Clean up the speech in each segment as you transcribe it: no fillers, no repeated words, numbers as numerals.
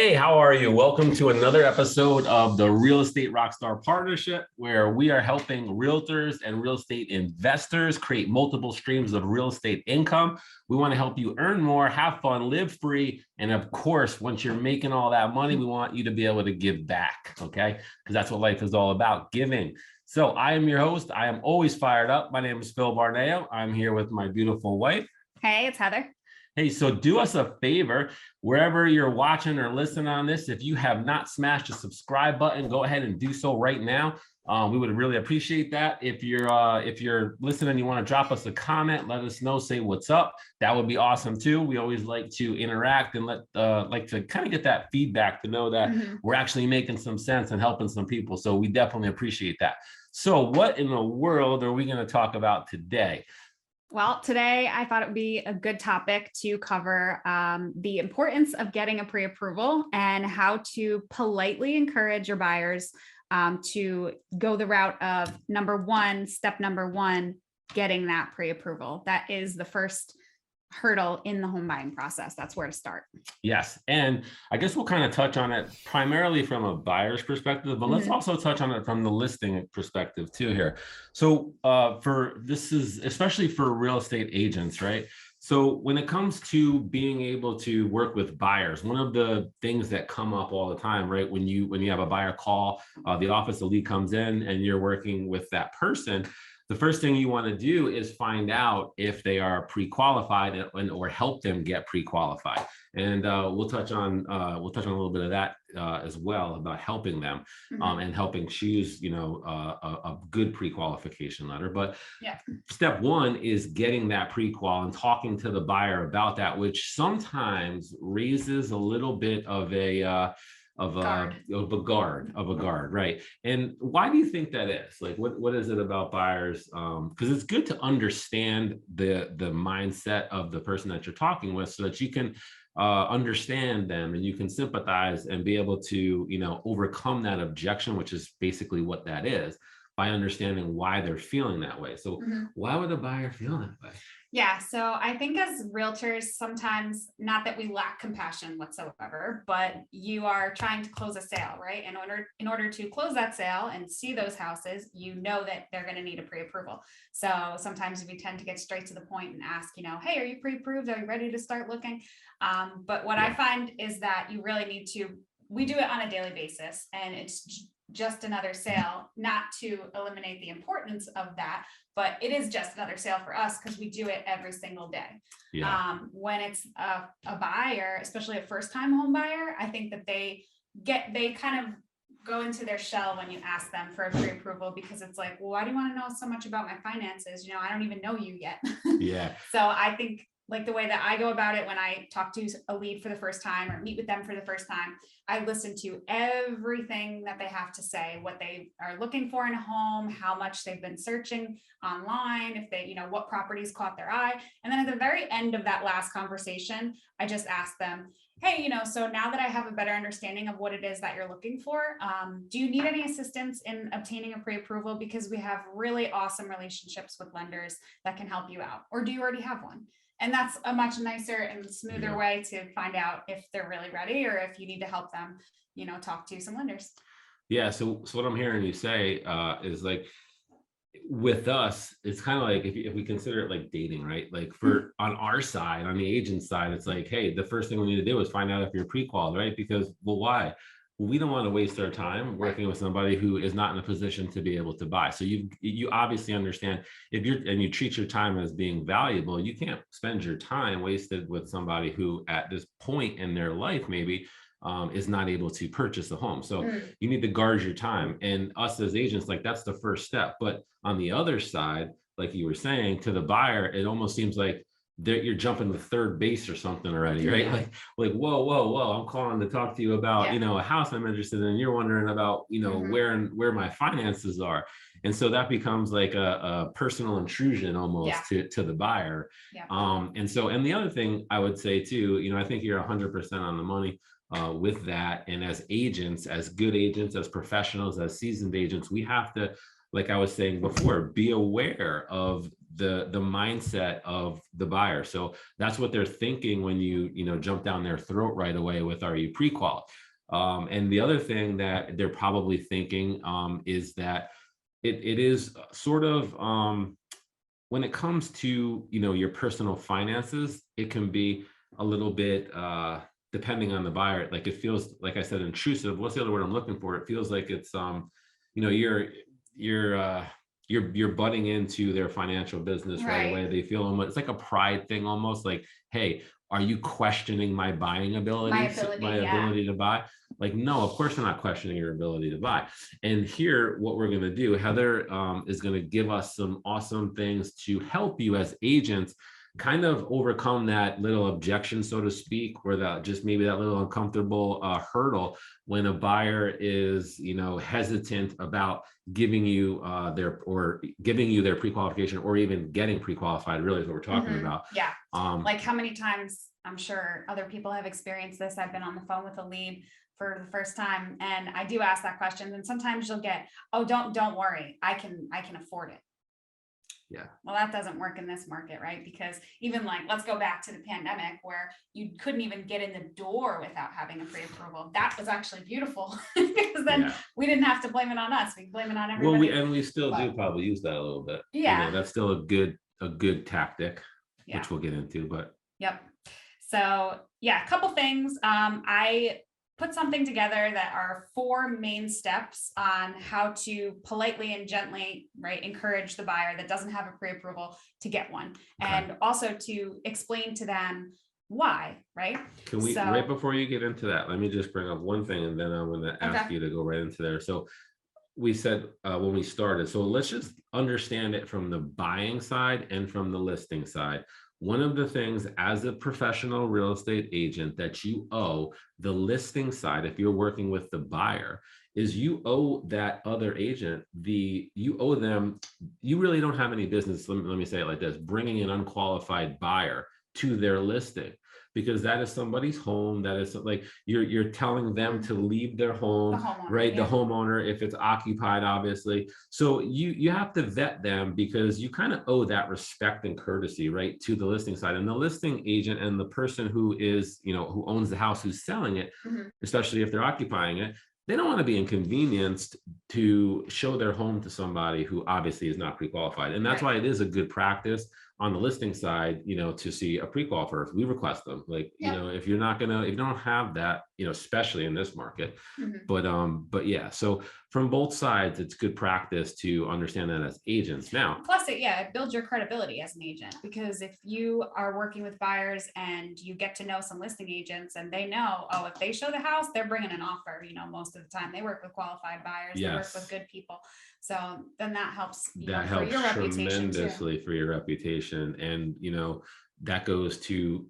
Hey, how are you? Welcome to another episode of the Real Estate Rockstar Partnership, where we are helping realtors and real estate investors create multiple streams of real estate income. We want to help you earn more, have fun, live free. And of course, once you're making all that money, we want you to be able to give back, okay? Because that's what life is all about, giving. So I am your host. I am always fired up. My name is Phil Barneo. I'm here with my beautiful wife. Hey, it's Heather. Hey, so do us a favor, wherever you're watching or listening on this, if you have not smashed the subscribe button, go ahead and do so right now. We would really appreciate that. If you're listening, you want to drop us a comment, let us know, say what's up. That would be awesome too. We always like to interact and like to kind of get that feedback to know that we're actually making some sense and helping some people. So we definitely appreciate that. So what in the world are we going to talk about today? Well, today I thought it would be a good topic to cover the importance of getting a pre-approval and how to politely encourage your buyers to go the route of step number one, getting that pre-approval. That is the first hurdle in the home buying process. That's where to start. Yes. And I guess we'll kind of touch on it primarily from a buyer's perspective, but let's also touch on it from the listing perspective too here. So this is especially for real estate agents, right? So when it comes to being able to work with buyers, one of the things that come up all the time, right? When you have a buyer call, the office, the lead comes in and you're working with that person, the first thing you want to do is find out if they are pre-qualified or help them get pre-qualified. And we'll touch on a little bit of that as well about helping them and helping choose, a good pre-qualification letter. But step one is getting that pre-qual and talking to the buyer about that, which sometimes raises a little bit of a guard, right? And why do you think that is? Like, what is it about buyers? Because it's good to understand the mindset of the person that you're talking with, so that you can understand them and you can sympathize and be able to, overcome that objection, which is basically what that is, by understanding why they're feeling that way. So why would a buyer feel that way? Yeah. So I think as realtors, sometimes, not that we lack compassion whatsoever, but you are trying to close a sale, right? And in order to close that sale and see those houses, you know that they're going to need a pre-approval. So sometimes we tend to get straight to the point and ask, hey, are you pre-approved? Are you ready to start looking? But what I find is that you really need to, we do it on a daily basis, and it's just another sale, not to eliminate the importance of that, but it is just another sale for us because we do it every single day. When it's a buyer, especially a first-time home buyer, I think that they kind of go into their shell when you ask them for a pre-approval, because it's like, well, why do you want to know so much about my finances? I don't even know you yet. So I think, like, the way that I go about it when I talk to a lead for the first time or meet with them for the first time, I listen to everything that they have to say, what they are looking for in a home, how much they've been searching online, if they, what properties caught their eye. And then at the very end of that last conversation, I just ask them, hey, so now that I have a better understanding of what it is that you're looking for, do you need any assistance in obtaining a pre-approval? Because we have really awesome relationships with lenders that can help you out. Or do you already have one? And that's a much nicer and smoother way to find out if they're really ready, or if you need to help them, talk to some lenders. Yeah. So what I'm hearing you say is, like, with us, it's kind of like if we consider it like dating, right? Like on our side, on the agent side, it's like, hey, the first thing we need to do is find out if you're pre-qual, right? Because, well, why? We don't want to waste our time working with somebody who is not in a position to be able to buy. So you obviously understand, if you treat your time as being valuable, you can't spend your time wasted with somebody who at this point in their life maybe is not able to purchase a home. So you need to guard your time. And us as agents, like, that's the first step. But on the other side, like you were saying, to the buyer, it almost seems like you're jumping to third base or something already, right? Like, whoa, I'm calling to talk to you about, a house I'm interested in. You're wondering about, where my finances are. And so that becomes like a personal intrusion almost to the buyer. And the other thing I would say too, I think you're 100% on the money with that. And as agents, as good agents, as professionals, as seasoned agents, we have to like I was saying before, be aware of the mindset of the buyer. So that's what they're thinking when you jump down their throat right away with, are you pre-qual? And the other thing that they're probably thinking is that it is sort of when it comes to your personal finances, it can be a little bit depending on the buyer. Like it feels, like I said, intrusive. What's the other word I'm looking for? It feels like it's you know you're you're butting into their financial business right away. Right. They feel almost, it's like a pride thing, almost like, hey, are you questioning my buying My ability, ability, my yeah. ability to buy? Like, no, of course I'm not questioning your ability to buy. And here, what we're going to do, Heather is going to give us some awesome things to help you as agents kind of overcome that little objection, so to speak, or that just maybe that little uncomfortable hurdle when a buyer is, hesitant about giving you their pre-qualification, or even getting pre-qualified, really is what we're talking about. Yeah. Like how many times, I'm sure other people have experienced this. I've been on the phone with a lead for the first time, and I do ask that question, and sometimes you'll get, oh, don't worry, I can afford it. Yeah. Well, that doesn't work in this market, right? Because even like, let's go back to the pandemic where you couldn't even get in the door without having a pre-approval. That was actually beautiful because then we didn't have to blame it on us. We can blame it on everybody. Well, we still do probably use that a little bit. Yeah. That's still a good tactic, which we'll get into, but. Yep. So yeah, a couple things. I put something together that are 4 main steps on how to politely and gently, right, encourage the buyer that doesn't have a pre-approval to get one. Okay. And also to explain to them why, right? Can we, right before you get into that, let me just bring up one thing, and then I'm going to ask you to go right into there. So we said when we started, so let's just understand it from the buying side and from the listing side. One of the things as a professional real estate agent that you owe the listing side, if you're working with the buyer, is you owe that other agent you owe them, you really don't have any business, let me say it like this, bringing an unqualified buyer to their listing, because that is somebody's home. That is like you're telling them to leave their home, right? The homeowner, if it's occupied, obviously. So you have to vet them, because you kind of owe that respect and courtesy, right, to the listing side. And the listing agent and the person who is, who owns the house, who's selling it, especially if they're occupying it, they don't want to be inconvenienced to show their home to somebody who obviously is not pre-qualified. And that's why it is a good practice on the listing side, to see a pre-qual first. We request them, like, if you don't have that, especially in this market. But yeah, so from both sides, it's good practice to understand that as agents. Now, plus it builds your credibility as an agent, because if you are working with buyers and you get to know some listing agents and they know, oh, if they show the house, they're bringing an offer, most of the time they work with qualified buyers, they work with good people. So then that helps, for your reputation tremendously for your reputation. And, that goes to,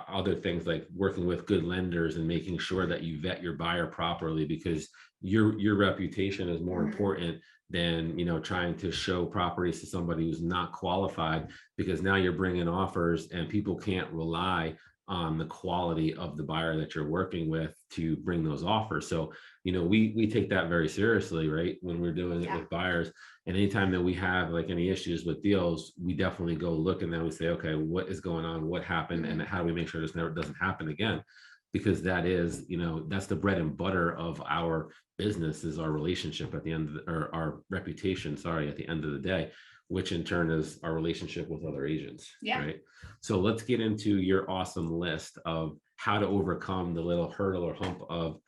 other things like working with good lenders and making sure that you vet your buyer properly, because your reputation is more important than, trying to show properties to somebody who's not qualified, because now you're bringing offers and people can't rely on the quality of the buyer that you're working with to bring those offers. So, we take that very seriously, right? When we're doing it with buyers, and anytime that we have like any issues with deals, we definitely go look, and then we say, okay, what is going on? What happened? And how do we make sure this never doesn't happen again? Because that is, that's the bread and butter of our business, is our relationship at the end of or our reputation, sorry, at the end of the day, which in turn is our relationship with other agents. Right. So let's get into your awesome list of how to overcome the little hurdle or hump of,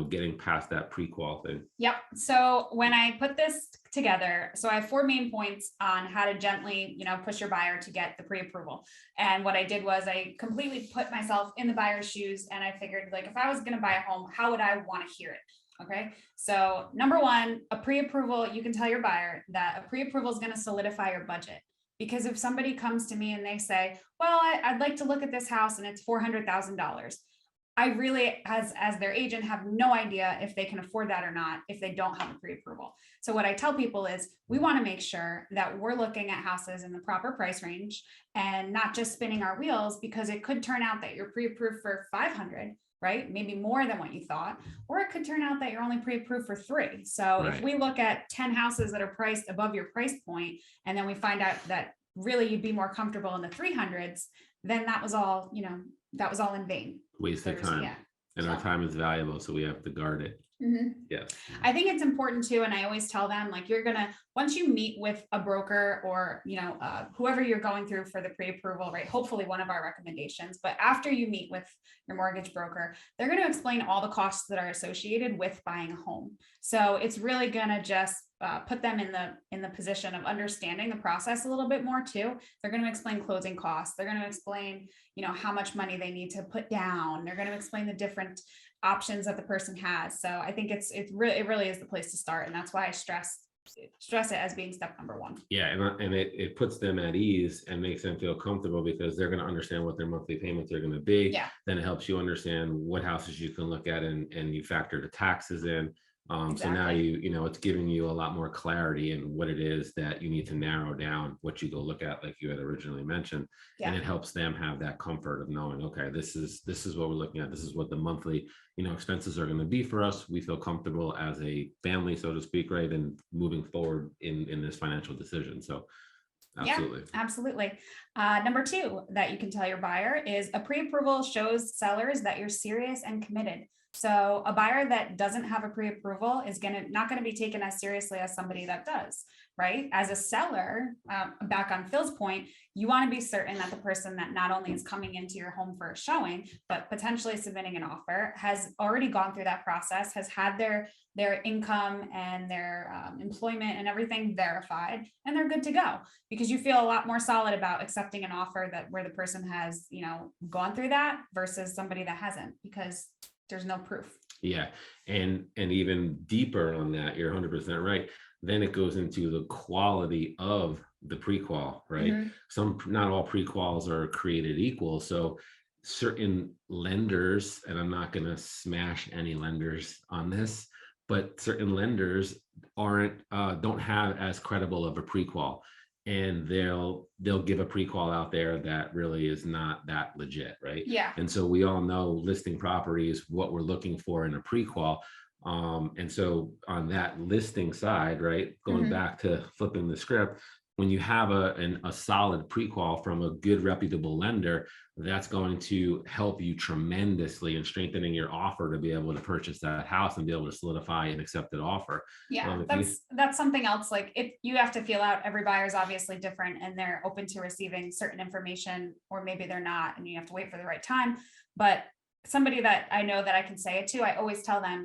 getting past that pre-qual thing. Yep. So when I put this together, so I have 4 main points on how to gently, push your buyer to get the pre-approval. And what I did was I completely put myself in the buyer's shoes, and I figured, like, if I was going to buy a home, how would I want to hear it? Okay. So number 1, a pre-approval, you can tell your buyer that a pre-approval is going to solidify your budget. Because if somebody comes to me and they say, well, I'd like to look at this house and it's $400,000. I really, as their agent, have no idea if they can afford that or not if they don't have a pre-approval. So what I tell people is, we want to make sure that we're looking at houses in the proper price range and not just spinning our wheels, because it could turn out that you're pre-approved for 500, right? Maybe more than what you thought, or it could turn out that you're only pre-approved for 3. So if Right. we look at 10 houses that are priced above your price point, and then we find out that really you'd be more comfortable in the 300s, then that was all, that was all in vain. Wasted time. And our time is valuable, so we have to guard it. Yes. I think it's important too, and I always tell them, like, once you meet with a broker or whoever you're going through for the pre-approval, right? Hopefully one of our recommendations, but after you meet with your mortgage broker, they're going to explain all the costs that are associated with buying a home. So it's really going to just put them in the position of understanding the process a little bit more too. They're going to explain closing costs. They're going to explain, how much money they need to put down. They're going to explain the different options that the person has. So I think it really is the place to start. And that's why I stress it as being step number 1. Yeah. And it puts them at ease and makes them feel comfortable because they're going to understand what their monthly payments are going to be. Yeah. Then it helps you understand what houses you can look at and you factor the taxes in. Exactly. So now it's giving you a lot more clarity in what it is that you need to narrow down what you go look at, like you had originally mentioned. Yeah. And it helps them have that comfort of knowing, okay, this is what we're looking at. This is what the monthly, expenses are going to be for us. We feel comfortable as a family, so to speak, right? And moving forward in this financial decision. So absolutely. Yeah, absolutely. Number 2 that you can tell your buyer is a pre-approval shows sellers that you're serious and committed. So a buyer that doesn't have a pre-approval is not going to be taken as seriously as somebody that does, right? As a seller, back on Phil's point, you want to be certain that the person that not only is coming into your home for a showing, but potentially submitting an offer has already gone through that process, has had their income and their employment and everything verified, and they're good to go, because you feel a lot more solid about accepting an offer where the person has, gone through that versus somebody that hasn't, because there's no proof. Yeah. And even deeper on that, you're 100% right. Then it goes into the quality of the pre-qual, right? Not all pre-quals are created equal. So certain lenders, and I'm not going to smash any lenders on this, but certain lenders don't have as credible of a pre-qual. And they'll give a pre-qual out there that really is not that legit, right? Yeah. And so we all know listing properties, what we're looking for in a pre-qual. And so on that listing side, right, going back to flipping the script, when you have a solid pre-qual from a good reputable lender, that's going to help you tremendously in strengthening your offer to be able to purchase that house and be able to solidify an accepted offer. Yeah, that's something else. Like, if you have to feel out, every buyer is obviously different and they're open to receiving certain information, or maybe they're not, and you have to wait for the right time. But somebody that I know that I can say it to, I always tell them,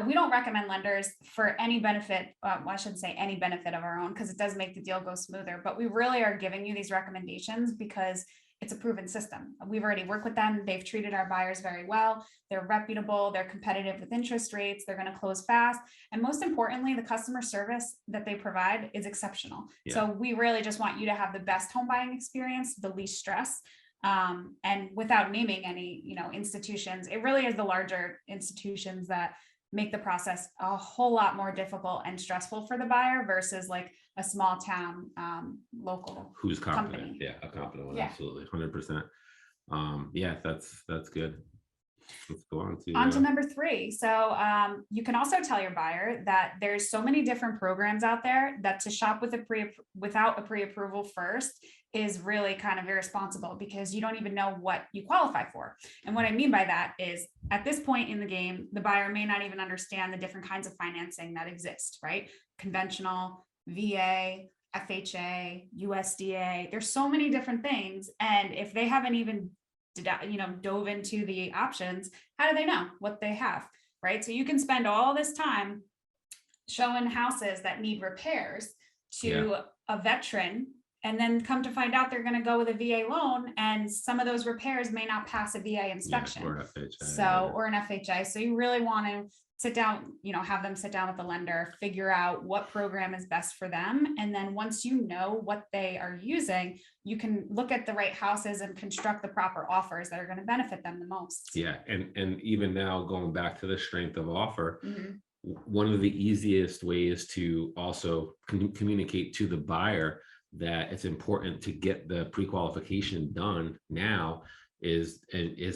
we don't recommend lenders for any benefit. I shouldn't say any benefit of our own, because it does make the deal go smoother, but we really are giving you these recommendations because it's a proven system. We've already worked with them. They've treated our buyers very well. They're reputable. They're competitive with interest rates. They're going to close fast. And most importantly, the customer service that they provide is exceptional. Yeah. So we really just want you to have the best home buying experience, the least stress. And without naming any, institutions, it really is the larger institutions that make the process a whole lot more difficult and stressful for the buyer versus like a small town local who's confident company. Yeah, a confident one. Yeah. Absolutely, 100%. Yeah, that's good. Let's go on to number 3. So you can also tell your buyer that there's so many different programs out there that to shop without a pre-approval first is really kind of irresponsible, because you don't even know what you qualify for. And what I mean by that is, at this point in the game, the buyer may not even understand the different kinds of financing that exist, right? Conventional, VA, FHA, USDA. There's so many different things. And if they haven't even dove into the options, how do they know what they have, right? So you can spend all this time showing houses that need repairs to a veteran, and then come to find out they're going to go with a VA loan, and some of those repairs may not pass a VA inspection, or an FHA. So you really want to sit down, have them sit down with the lender, figure out what program is best for them. And then once you know what they are using, you can look at the right houses and construct the proper offers that are going to benefit them the most. Yeah. And even now, going back to the strength of offer, one of the easiest ways to also communicate to the buyer that it's important to get the pre-qualification done now is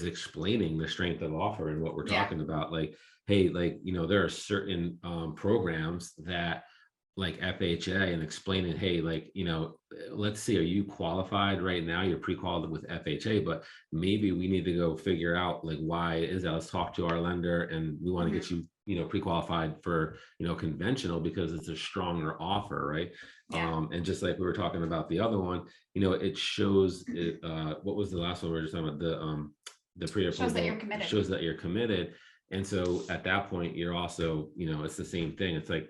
explaining the strength of offer and what we're Yeah. talking about. Like, hey, like, there are certain programs that like FHA, and explaining, hey, like, let's see, are you qualified right now? You're pre-qualified with FHA, but maybe we need to go figure out like why is that. Let's talk to our lender, and we want to get you, pre-qualified for, conventional, because it's a stronger offer, right? Yeah. And just like we were talking about the other one, it shows it, what was the last one we were just talking about? The Shows that you're pre-approval committed. shows that you're committed. And so at that point, you're also, it's the same thing. It's like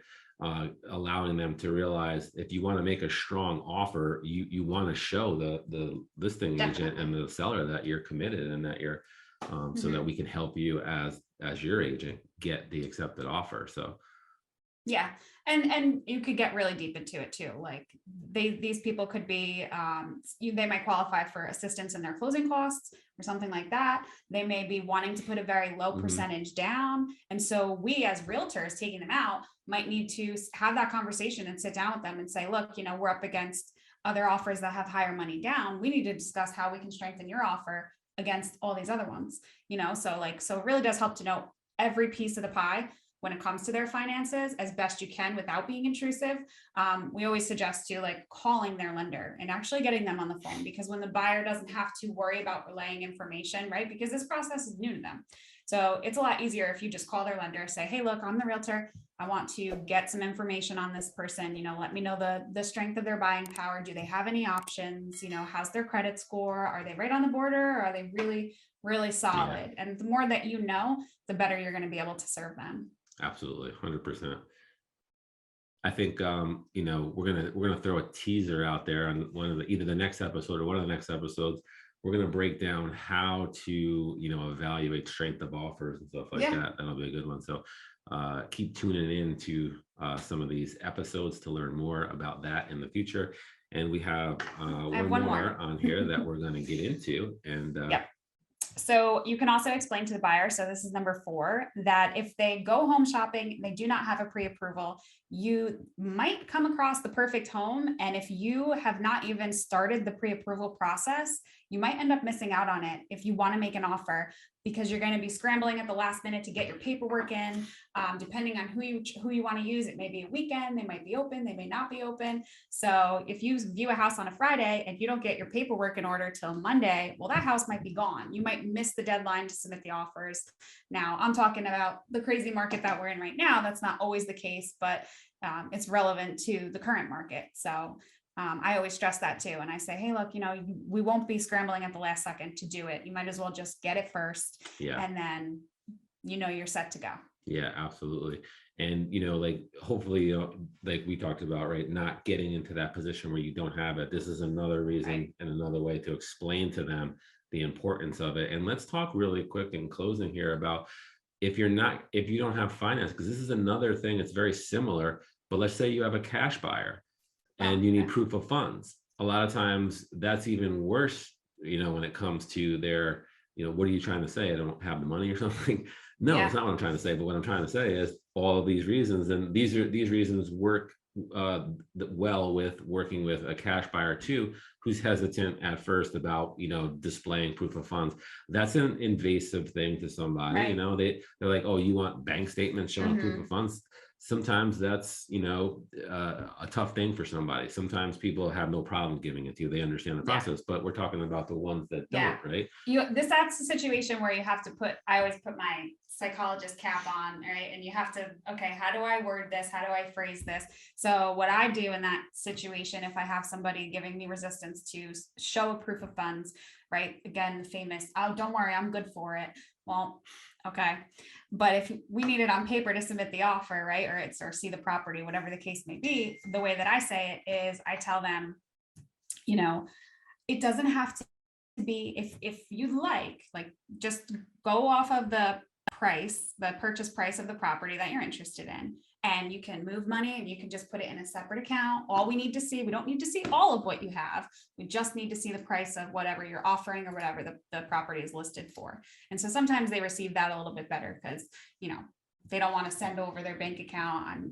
allowing them to realize, if you want to make a strong offer, you want to show the listing agent and the seller that you're committed, and that you're so that we can help you as your agent get the accepted offer. So Yeah. And you could get really deep into it too. Like these people could be, they might qualify for assistance in their closing costs or something like that. They may be wanting to put a very low percentage down. And so we as realtors taking them out might need to have that conversation and sit down with them and say, look, we're up against other offers that have higher money down. We need to discuss how we can strengthen your offer against all these other ones, so it really does help to know every piece of the pie when it comes to their finances as best you can without being intrusive. We always suggest to like calling their lender and actually getting them on the phone, because when the buyer doesn't have to worry about relaying information, right? Because this process is new to them. So it's a lot easier if you just call their lender, say, hey, look, I'm the realtor. I want to get some information on this person. Let me know the strength of their buying power. Do they have any options? How's their credit score? Are they right on the border? Or are they really, really solid? yeah, And the more that the better you're going to be able to serve them. absolutely, 100%. I think we're gonna throw a teaser out there on one of either the next episode or one of the next episodes. We're gonna break down how to evaluate strength of offers and stuff like that. That'll be a good one. So keep tuning in to some of these episodes to learn more about that in the future. And we have one more on here that we're going to get into. And So you can also explain to the buyer, so this is number 4, that if they go home shopping, they do not have a pre-approval, you might come across the perfect home. And if you have not even started the pre-approval process, you might end up missing out on it if you want to make an offer, because you're going to be scrambling at the last minute to get your paperwork in. Depending on who you want to use, it may be a weekend, they might be open, they may not be open. So if you view a house on a Friday and you don't get your paperwork in order till Monday, well, that house might be gone. You might miss the deadline to submit the offers. Now, I'm talking about the crazy market that we're in right now. That's not always the case, but it's relevant to the current market. So I always stress that too. And I say, hey, look, we won't be scrambling at the last second to do it. You might as well just get it first. And then, you're set to go. Yeah, absolutely. And, like, hopefully, like we talked about, right, not getting into that position where you don't have it. This is another reason and another way to explain to them the importance of it. And let's talk really quick in closing here about if you don't have finance, because this is another thing that's very similar. But let's say you have a cash buyer and you need proof of funds. A lot of times that's even worse, when it comes to their, what are you trying to say? I don't have the money or something. No, it's not what I'm trying to say. But what I'm trying to say is all of these reasons, and these reasons work well with working with a cash buyer too, who's hesitant at first about displaying proof of funds. That's an invasive thing to somebody. They're like, oh, you want bank statements showing proof of funds? Sometimes that's a tough thing for somebody. Sometimes people have no problem giving it to you. They understand the process, but we're talking about the ones that don't, right? That's a situation where you have to I always put my psychologist cap on, right? And you have to, okay, how do I word this? How do I phrase this? So what I do in that situation, if I have somebody giving me resistance to show a proof of funds, right? Again, the famous, oh, don't worry, I'm good for it. Well, okay. But if we need it on paper to submit the offer, right? Or see the property, whatever the case may be, the way that I say it is I tell them, it doesn't have to be, if you like just go off of the purchase price of the property that you're interested in, and you can move money and you can just put it in a separate account. All we need to see, we don't need to see all of what you have. We just need to see the price of whatever you're offering or whatever the property is listed for. And so sometimes they receive that a little bit better because, they don't want to send over their bank account on,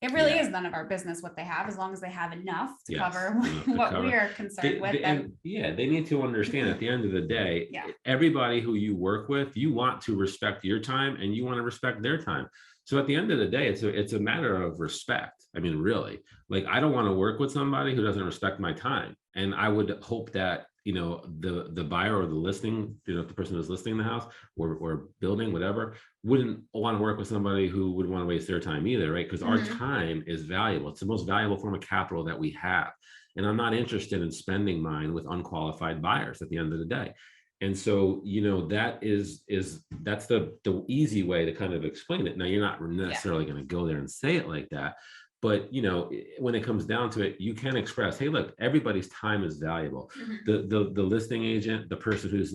It really is none of our business what they have, as long as they have enough to cover what we are concerned with. And they need to understand at the end of the day, everybody who you work with, you want to respect your time and you want to respect their time. So at the end of the day, it's a matter of respect. I mean, really, like, I don't want to work with somebody who doesn't respect my time. And I would hope that, the buyer or the listing, the person who's listing the house or building, whatever, wouldn't want to work with somebody who would want to waste their time either, right? Because our time is valuable. It's the most valuable form of capital that we have. And I'm not interested in spending mine with unqualified buyers at the end of the day. And so, that's the easy way to kind of explain it. Now, you're not necessarily going to go there and say it like that. But, when it comes down to it, you can express, hey, look, everybody's time is valuable. The listing agent, the person who's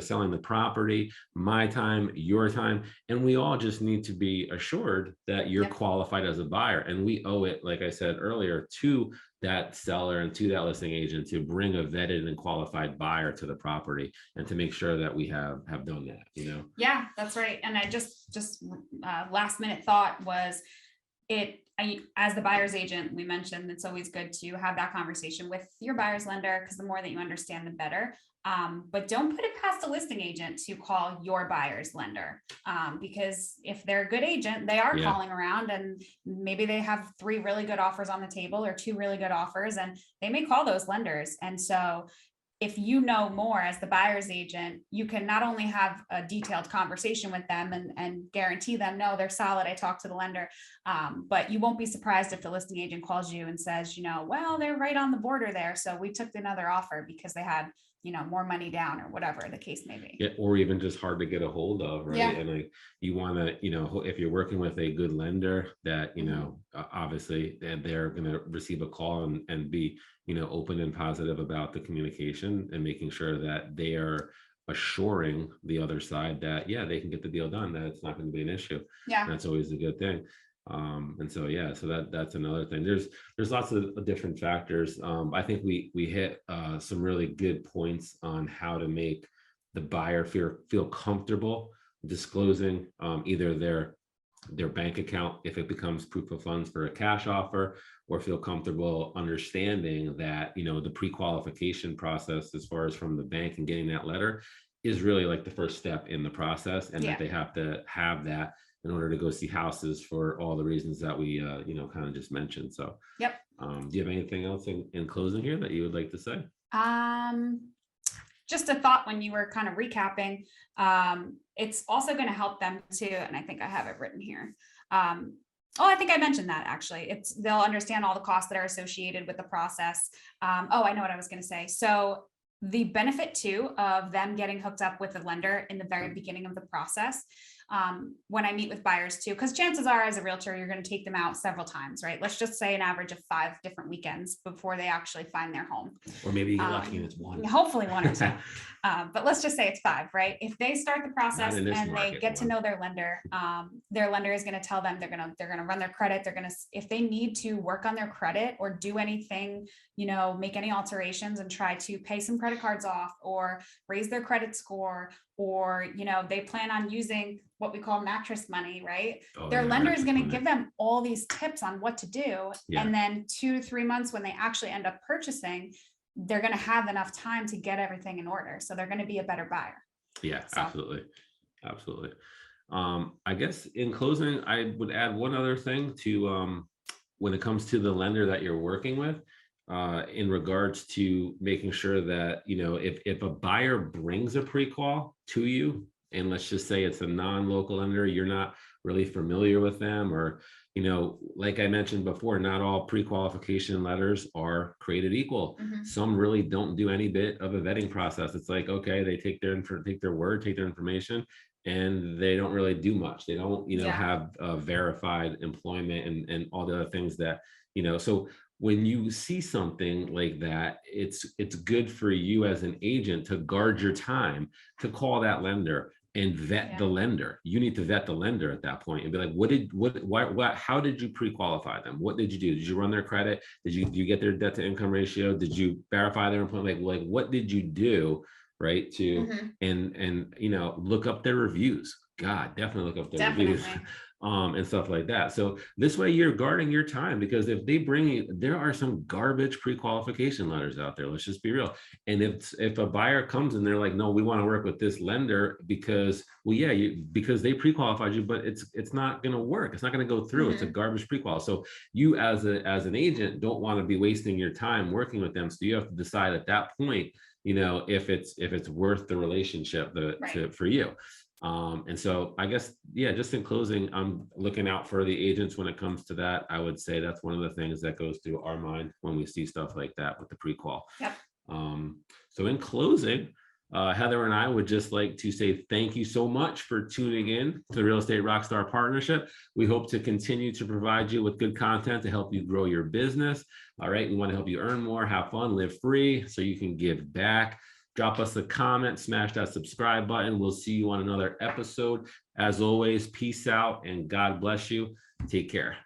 selling the property, my time, your time. And we all just need to be assured that you're qualified as a buyer. And we owe it, like I said earlier, to that seller and to that listing agent to bring a vetted and qualified buyer to the property and to make sure that we have done that, Yeah, that's right. And I just last minute thought was as the buyer's agent, we mentioned it's always good to have that conversation with your buyer's lender, because the more that you understand, the better. But don't put it past a listing agent to call your buyer's lender, because if they're a good agent, they are calling around and maybe they have 3 really good offers on the table or 2 really good offers, and they may call those lenders. And so if you know more as the buyer's agent, you can not only have a detailed conversation with them and guarantee them, no, they're solid, I talked to the lender, but you won't be surprised if the listing agent calls you and says, well, they're right on the border there, so we took another offer because they had more money down or whatever the case may be. Yeah, or even just hard to get a hold of, right? And you want to, if you're working with a good lender that, obviously that they're going to receive a call and be, open and positive about the communication and making sure that they are assuring the other side that, they can get the deal done, that it's not going to be an issue. Yeah. That's always a good thing. And so, so that's another thing. There's lots of different factors. I think we hit some really good points on how to make the buyer feel comfortable disclosing either their bank account if it becomes proof of funds for a cash offer, or feel comfortable understanding that the pre-qualification process, as far as from the bank and getting that letter, is really like the first step in the process, and that they have to have that in order to go see houses for all the reasons that we kind of just mentioned. So do you have anything else in closing here that you would like to say? Just a thought when you were kind of recapping, it's also going to help them too, and I think I have it written here. I think I mentioned that actually. They'll understand all the costs that are associated with the process. I know what I was going to say. So the benefit too of them getting hooked up with a lender in the very beginning of the process, when I meet with buyers too, because chances are as a realtor, you're going to take them out several times, right? Let's just say an average of 5 different weekends before they actually find their home. Or maybe you get lucky and it's 1. Hopefully 1 or 2. But let's just say it's 5, right? If they start the process and they get to know their lender is going to tell them they're going to run their credit. They're going to, if they need to work on their credit or do anything, make any alterations and try to pay some credit cards off or raise their credit score, or, they plan on using what we call mattress money, right? Their lender is going to give them all these tips on what to do. And then 2 to 3 months when they actually end up purchasing, they're going to have enough time to get everything in order. So they're going to be a better buyer. Absolutely. I guess in closing, I would add one other thing to when it comes to the lender that you're working with, in regards to making sure that, if a buyer brings a pre-qual to you, and let's just say it's a non-local lender, you're not really familiar with them, or, like I mentioned before, not all pre-qualification letters are created equal. Some really don't do any bit of a vetting process. It's like, okay, they take their word, take their information, and they don't really do much. They don't, have verified employment and all the other things that, so when you see something like that, it's good for you as an agent to guard your time, to call that lender and vet the lender. You need to vet the lender at that point and be like, how did you pre-qualify them? What did you do? Did you run their credit? Did you get their debt to income ratio? Did you verify their employment? Like what did you do? Right. To, and look up their reviews. God, definitely look up their reviews. and stuff like that. So this way you're guarding your time, because if they bring you, there are some garbage pre-qualification letters out there. Let's just be real. And if a buyer comes and they're like, no, we want to work with this lender because, well, yeah, because they pre-qualified you, but it's not going to work. It's not going to go through. It's a garbage pre-qual. So you as an agent don't want to be wasting your time working with them. So you have to decide at that point, if it's worth the relationship for you. And so I guess, yeah, just in closing, I'm looking out for the agents when it comes to that. I would say that's one of the things that goes through our mind when we see stuff like that with the pre-qual. Yep. So in closing, Heather and I would just like to say thank you so much for tuning in to the Real Estate Rockstar Partnership. We hope to continue to provide you with good content to help you grow your business. All right. We want to help you earn more, have fun, live free, so you can give back. Drop us a comment, smash that subscribe button. We'll see you on another episode. As always, peace out and God bless you. Take care.